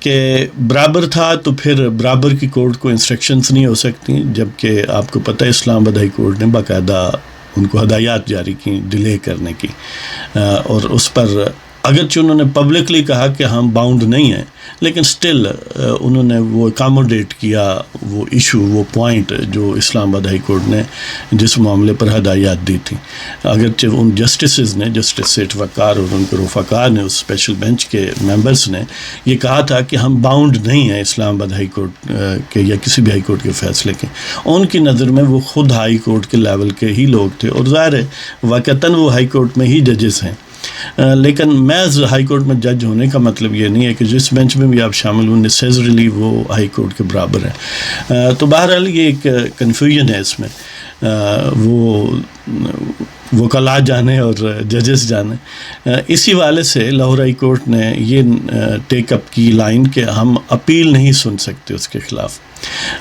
کہ برابر تھا تو پھر برابر کی کورٹ کو انسٹرکشنز نہیں ہو سکتی، جبکہ آپ کو پتہ ہے اسلام آباد ہائی کورٹ نے باقاعدہ ان کو ہدایات جاری کی ڈیلے کرنے کی، اور اس پر اگرچہ انہوں نے پبلکلی کہا کہ ہم باؤنڈ نہیں ہیں، لیکن سٹل انہوں نے وہ اکاموڈیٹ کیا وہ ایشو، وہ پوائنٹ جو اسلام آباد ہائی کورٹ نے جس معاملے پر ہدایات دی تھی۔ اگرچہ ان جسٹسز نے، جسٹس سیٹھ وقار اور ان کے رفقا نے، اس اسپیشل بینچ کے ممبرز نے یہ کہا تھا کہ ہم باؤنڈ نہیں ہیں اسلام آباد ہائی کورٹ کے یا کسی بھی ہائی کورٹ کے فیصلے کے۔ ان کی نظر میں وہ خود ہائی کورٹ کے لیول کے ہی لوگ تھے، اور ظاہر ہے واقعتاً وہ ہائی کورٹ میں ہی ججز ہیں، لیکن محض ہائی کورٹ میں جج ہونے کا مطلب یہ نہیں ہے کہ جس بینچ میں بھی آپ شامل ہوں نیسیسریلی وہ ہائی کورٹ کے برابر ہے۔ تو بہرحال یہ ایک کنفیوژن ہے اس میں، وہ وکلاء جانے اور ججز جانے۔ اسی والے سے لاہور ہائی کورٹ نے یہ ٹیک اپ کی لائن کہ ہم اپیل نہیں سن سکتے اس کے خلاف۔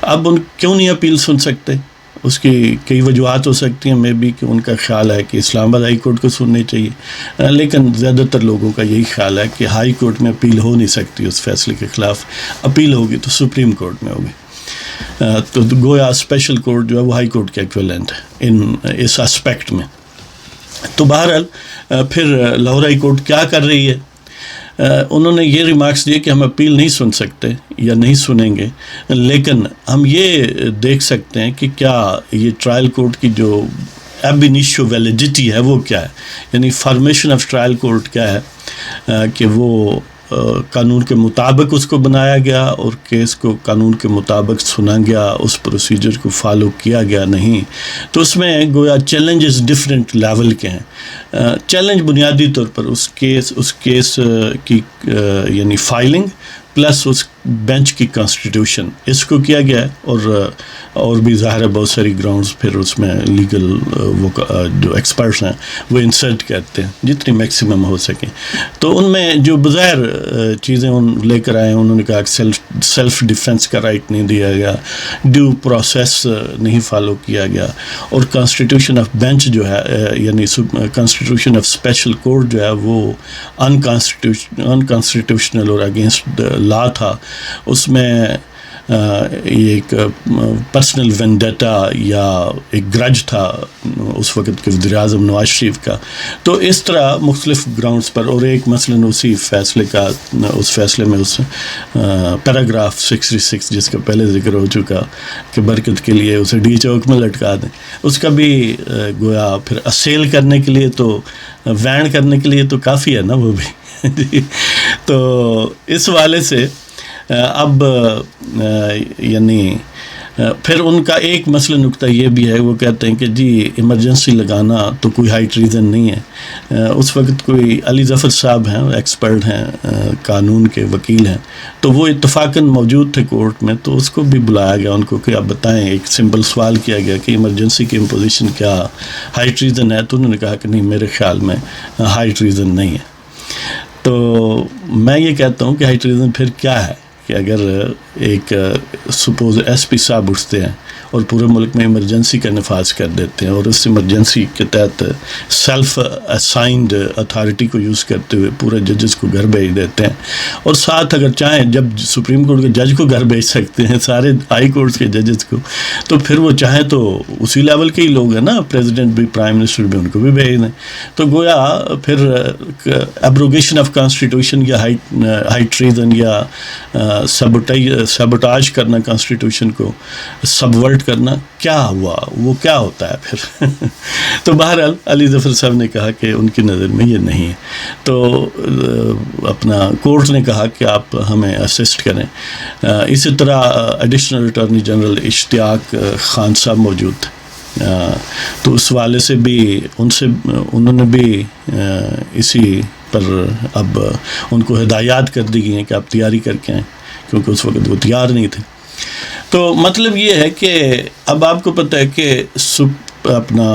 اب ان کیوں نہیں اپیل سن سکتے؟ اس کی کئی وجوہات ہو سکتی ہیں، مے بی کہ ان کا خیال ہے کہ اسلام آباد ہائی کورٹ کو سننی چاہیے، لیکن زیادہ تر لوگوں کا یہی خیال ہے کہ ہائی کورٹ میں اپیل ہو نہیں سکتی اس فیصلے کے خلاف، اپیل ہوگی تو سپریم کورٹ میں ہوگی، تو گویا اسپیشل کورٹ جو ہے وہ ہائی کورٹ کے ایکویلنٹ ہے اس اسپیکٹ میں۔ تو بہرحال پھر لاہور ہائی کورٹ کیا کر رہی ہے؟ انہوں نے یہ ریمارکس دیے کہ ہم اپیل نہیں سن سکتے یا نہیں سنیں گے، لیکن ہم یہ دیکھ سکتے ہیں کہ کیا یہ ٹرائل کورٹ کی جو ایب انیشیو ویلیڈیٹی ہے وہ کیا ہے، یعنی فارمیشن آف ٹرائل کورٹ کیا ہے، کہ وہ قانون کے مطابق اس کو بنایا گیا اور کیس کو قانون کے مطابق سنا گیا، اس پروسیجر کو فالو کیا گیا نہیں۔ تو اس میں گویا چیلنجز ڈفرینٹ لیول کے ہیں۔ چیلنج بنیادی طور پر اس کیس کی یعنی فائلنگ پلس اس بینچ کی کانسٹیٹیوشن، اس کو کیا گیا ہے، اور بھی ظاہر ہے بہت ساری گراؤنڈز پھر اس میں لیگل وہ جو ایکسپرٹس ہیں وہ انسرٹ کرتے ہیں جتنی میکسیمم ہو سکیں۔ تو ان میں جو بظاہر چیزیں ان لے کر آئے ہیں، انہوں نے کہا کہ سیلف ڈیفنس کا رائٹ نہیں دیا گیا، ڈیو پروسیس نہیں فالو کیا گیا، اور کانسٹیٹیوشن آف بینچ جو ہے یعنی کانسٹیٹیوشن آف اسپیشل کورٹ جو ہے وہ انکانسٹیٹیوشنل اور اگینسٹ لا تھا۔ اس میں یہ ایک پرسنل وینڈیٹا یا ایک گرج تھا اس وقت کے وزیر اعظم نواز شریف کا۔ تو اس طرح مختلف گراؤنڈز پر، اور ایک مثلاً اسی فیصلے کا، اس فیصلے میں اس پیراگراف 66 جس کا پہلے ذکر ہو چکا کہ برکت کے لیے اسے ڈی چوک میں لٹکا دیں، اس کا بھی گویا پھر اسیل کرنے کے لیے تو وین کرنے کے لیے تو کافی ہے نا وہ بھی۔ تو اس والے سے اب یعنی پھر ان کا ایک مسئلہ نکتہ یہ بھی ہے، وہ کہتے ہیں کہ جی ایمرجنسی لگانا تو کوئی ہائی ٹریزن نہیں ہے۔ اس وقت کوئی علی ظفر صاحب ہیں، ایکسپرٹ ہیں، قانون کے وکیل ہیں، تو وہ اتفاقاً موجود تھے کورٹ میں، تو اس کو بھی بلایا گیا ان کو کہ آپ بتائیں، ایک سمپل سوال کیا گیا کہ ایمرجنسی کی امپوزیشن کیا ہائی ٹریزن ہے، تو انہوں نے کہا کہ نہیں، میرے خیال میں ہائی ٹریزن نہیں ہے۔ تو میں یہ کہتا ہوں کہ ہائی ٹریزن پھر کیا ہے، کہ اگر ایک سپوز ایس پی صاحب اٹھتے ہیں اور پورے ملک میں ایمرجنسی کا نفاذ کر دیتے ہیں، اور اس ایمرجنسی کے تحت سیلف اسائنڈ اتھارٹی کو یوز کرتے ہوئے پورے ججز کو گھر بھیج دیتے ہیں، اور ساتھ اگر چاہیں جب سپریم کورٹ کے جج کو گھر بھیج سکتے ہیں، سارے ہائی کورٹس کے ججز کو، تو پھر وہ چاہیں تو اسی لیول کے ہی لوگ ہیں نا، پریزیڈنٹ بھی، پرائم منسٹر بھی، ان کو بھی بھیج دیں۔ تو گویا پھر ایبروگیشن آف کانسٹیٹیوشن یا ہائی ٹریزن یا سبوٹاج کرنا کانسٹیٹیوشن کو، سبورٹ کرنا، کیا ہوا، وہ کیا ہوتا ہے پھر؟ تو بہرحال علی ظفر صاحب نے کہا کہ ان کی نظر میں یہ نہیں ہے، تو اپنا کورٹ نے کہا کہ آپ ہمیں اسسٹ کریں۔ اسی طرح ایڈیشنل اٹارنی جنرل اشتیاق خان صاحب موجود تھے، تو اس والے سے بھی انہوں نے بھی اسی پر اب ان کو ہدایات کر دی گئی ہیں کہ آپ تیاری کر کے آئیں، کیونکہ اس وقت وہ تیار نہیں تھے۔ تو مطلب یہ ہے کہ اب آپ کو پتہ ہے کہ اپنا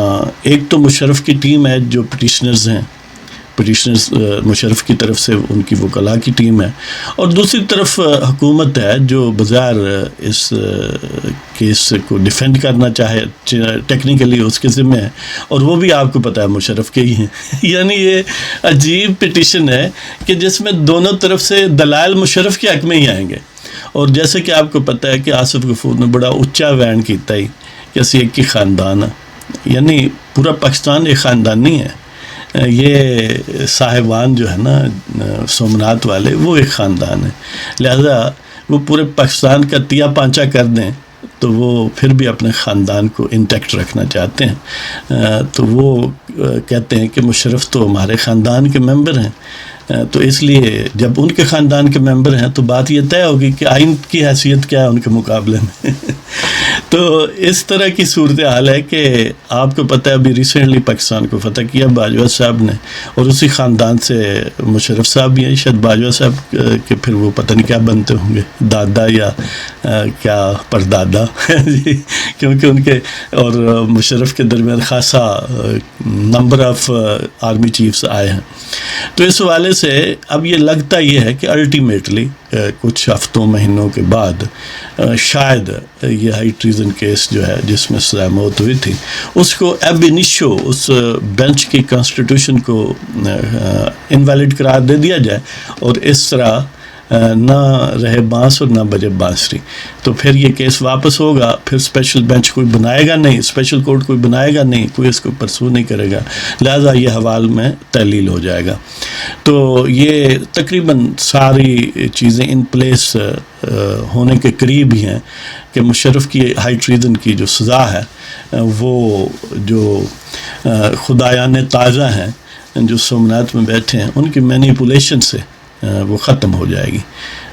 ایک تو مشرف کی ٹیم ہے جو پٹیشنرز ہیں، پٹیشنرز مشرف کی طرف سے ان کی وکلاء کی ٹیم ہے، اور دوسری طرف حکومت ہے جو بظاہر اس کیس کو ڈیفینڈ کرنا چاہے، ٹیکنیکلی اس کے ذمہ ہے، اور وہ بھی آپ کو پتہ ہے مشرف کے ہی ہیں یعنی یہ عجیب پٹیشن ہے کہ جس میں دونوں طرف سے دلائل مشرف کے حق میں ہی آئیں گے. اور جیسے کہ آپ کو پتہ ہے کہ آصف غفور نے بڑا اونچا بیان کیتا ہی کہ اسی ایک ہی خاندان ہے، یعنی پورا پاکستان ایک خاندان نہیں ہے، یہ صاحبان جو ہے نا سومنات والے وہ ایک خاندان ہے، لہذا وہ پورے پاکستان کا تیا پانچا کر دیں تو وہ پھر بھی اپنے خاندان کو انٹیکٹ رکھنا چاہتے ہیں. تو وہ کہتے ہیں کہ مشرف تو ہمارے خاندان کے ممبر ہیں، تو اس لیے جب ان کے خاندان کے ممبر ہیں تو بات یہ طے ہوگی کہ آئین کی حیثیت کیا ہے ان کے مقابلے میں تو اس طرح کی صورتحال ہے کہ آپ کو پتہ ہے ابھی ریسنٹلی پاکستان کو فتح کیا باجوہ صاحب نے، اور اسی خاندان سے مشرف صاحب بھی ہیں، شاید باجوہ صاحب کہ پھر وہ پتہ نہیں کیا بنتے ہوں گے، دادا یا کیا پردادا کیونکہ ان کے اور مشرف کے درمیان خاصا نمبر آف آرمی چیفز آئے ہیں. تو اس حوالے سے اب یہ لگتا یہ ہے کہ الٹیمیٹلی کچھ ہفتوں مہینوں کے بعد شاید یہ ہائی ٹریزن کیس جو ہے جس میں سزائے موت ہوئی تھی اس کو ایب انیشو اس بینچ کی کانسٹیٹیوشن کو انویلڈ قرار دے دیا جائے، اور اس طرح نہ رہے بانس اور نہ بجے بانسری. تو پھر یہ کیس واپس ہوگا، پھر اسپیشل بینچ کوئی بنائے گا نہیں، اسپیشل کورٹ کوئی بنائے گا نہیں، کوئی اس کو پرسو نہیں کرے گا، لہذا یہ حوال میں تحلیل ہو جائے گا. تو یہ تقریباً ساری چیزیں ان پلیس ہونے کے قریب ہی ہیں کہ مشرف کی ہائی ٹریزن کی جو سزا ہے وہ جو خدایان تازہ ہیں جو سومنات میں بیٹھے ہیں ان کی مینیپولیشن سے وہ ختم ہو جائے گی.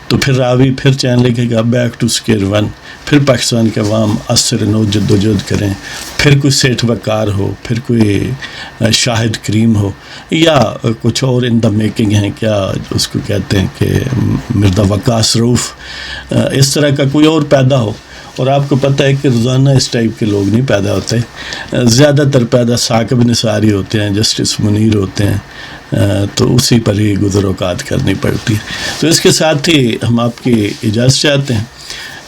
تو پھر راوی پھر چین لکھے گا بیک ٹو اسکیئر ون، پھر پاکستان کے عوام عصر نو جد و جہد کریں، پھر کوئی سیٹھ وقار ہو، پھر کوئی شاہد کریم ہو، یا کچھ اور ان دا میکنگ ہیں، کیا اس کو کہتے ہیں کہ مرزا وقاص رؤف، اس طرح کا کوئی اور پیدا ہو. اور آپ کو پتہ ہے کہ روزانہ اس ٹائپ کے لوگ نہیں پیدا ہوتے، زیادہ تر پیدا ثاقب نثاری ہوتے ہیں، جسٹس منیر ہوتے ہیں، تو اسی پر ہی گزر اوقات کرنی پڑتی ہے. تو اس کے ساتھ ہی ہم آپ کی اجازت چاہتے ہیں.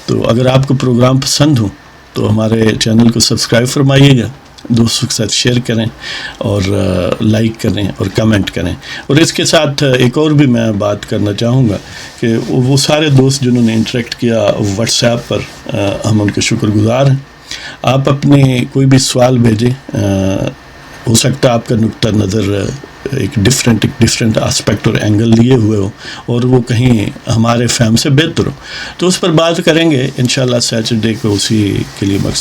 تو اگر آپ کو پروگرام پسند ہو تو ہمارے چینل کو سبسکرائب فرمائیے گا، دوستوں کے ساتھ شیئر کریں اور لائک کریں اور کمنٹ کریں. اور اس کے ساتھ ایک اور بھی میں بات کرنا چاہوں گا کہ وہ سارے دوست جنہوں نے انٹریکٹ کیا واٹس ایپ پر، ہم ان کے شکر گزار ہیں. آپ اپنے کوئی بھی سوال بھیجیں، ہو سکتا ہے آپ کا نقطہ نظر ایک ڈفرینٹ آسپیکٹ اور اینگل لیے ہوئے ہو اور وہ کہیں ہمارے فہم سے بہتر ہو، تو اس پر بات کریں گے انشاءاللہ. سیٹرڈے کو اسی کے لیے مقصود